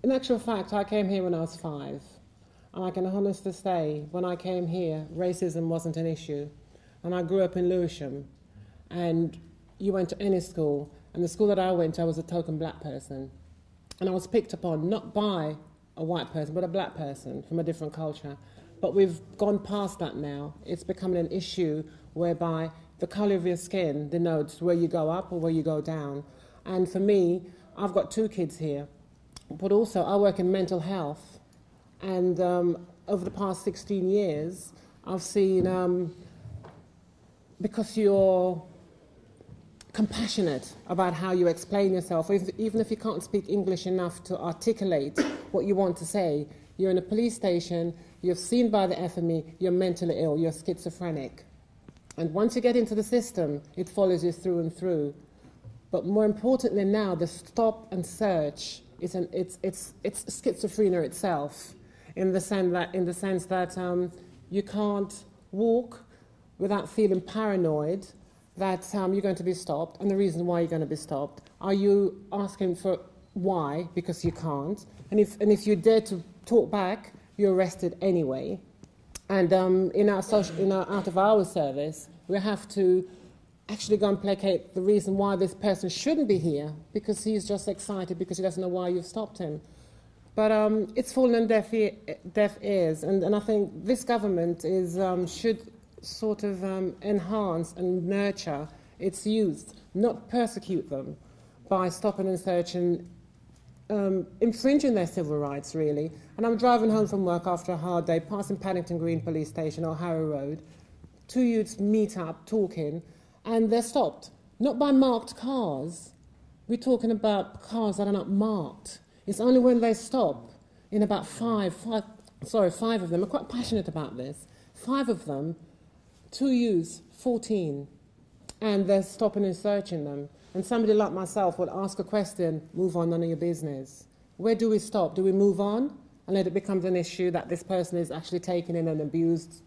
In actual fact, I came here when I was 5. And I can honestly say, when I came here, racism wasn't an issue. And I grew up in Lewisham. And you went to any school, and the school that I went to, I was a token black person. And I was picked upon, not by a white person, but a black person from a different culture. But we've gone past that now. It's becoming an issue whereby the colour of your skin denotes where you go up or where you go down. And for me, I've got 2 kids here, but also I work in mental health. And over the past 16 years, I've seen, because you're compassionate about how you explain yourself, even if you can't speak English enough to articulate what you want to say, you're in a police station, you're seen by the FME, you're mentally ill, you're schizophrenic. And once you get into the system, it follows you through and through. But more importantly now, the stop and search, it's schizophrenia itself, in the sense that you can't walk without feeling paranoid that you're going to be stopped, and the reason why you're going to be stopped. Are you asking for why? Because you can't. And if you dare to talk back, you're arrested anyway. And in our out-of-hours service, we have to actually go and placate the reason why this person shouldn't be here, because he's just excited because he doesn't know why you've stopped him. But it's fallen on deaf ears, and I think this government should sort of enhance and nurture its youth, not persecute them by stopping and searching, infringing their civil rights, really. And I'm driving home from work after a hard day, passing Paddington Green Police Station or Harrow Road. 2 youths meet up, talking, and they're stopped. Not by marked cars. We're talking about cars that are not marked. It's only when they stop, in about five of them, I'm quite passionate about this, 5 of them, 2 youths, 14, and they're stopping and searching them. And somebody like myself will ask a question, move on, none of your business. Where do we stop? Do we move on and let it become an issue that this person is actually taken in and abused,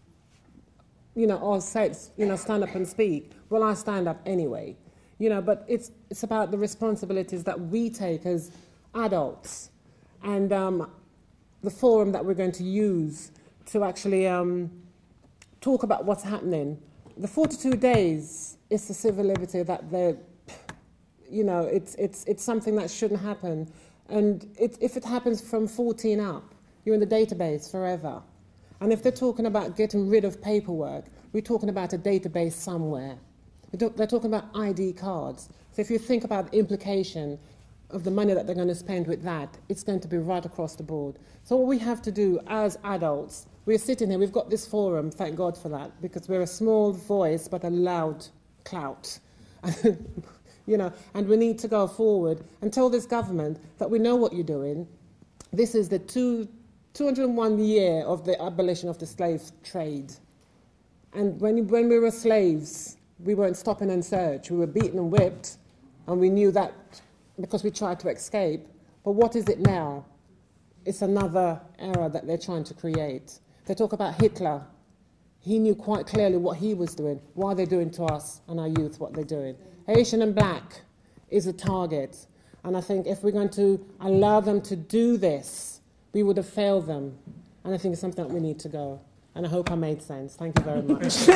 or say, stand up and speak? Well, I stand up anyway, but it's about the responsibilities that we take as adults, and the forum that we're going to use to actually talk about what's happening. The 42 days is the civil liberty that they're, it's something that shouldn't happen. And if it happens from 14 up, you're in the database forever. And if they're talking about getting rid of paperwork, we're talking about a database somewhere. They're talking about ID cards. So if you think about the implication of the money that they're going to spend with that, it's going to be right across the board. So what we have to do as adults, we're sitting here, we've got this forum, thank God for that, because we're a small voice but a loud clout. And we need to go forward and tell this government that we know what you're doing. This is the 201 year of the abolition of the slave trade. And when we were slaves, we weren't stopping and search. We were beaten and whipped, and we knew that because we tried to escape. But what is it now? It's another era that they're trying to create. They talk about Hitler. He knew quite clearly what he was doing, why they're doing to us and our youth what they're doing. Asian and black is a target. And I think if we're going to allow them to do this, we would have failed them. And I think it's something that we need to go. And I hope I made sense. Thank you very much.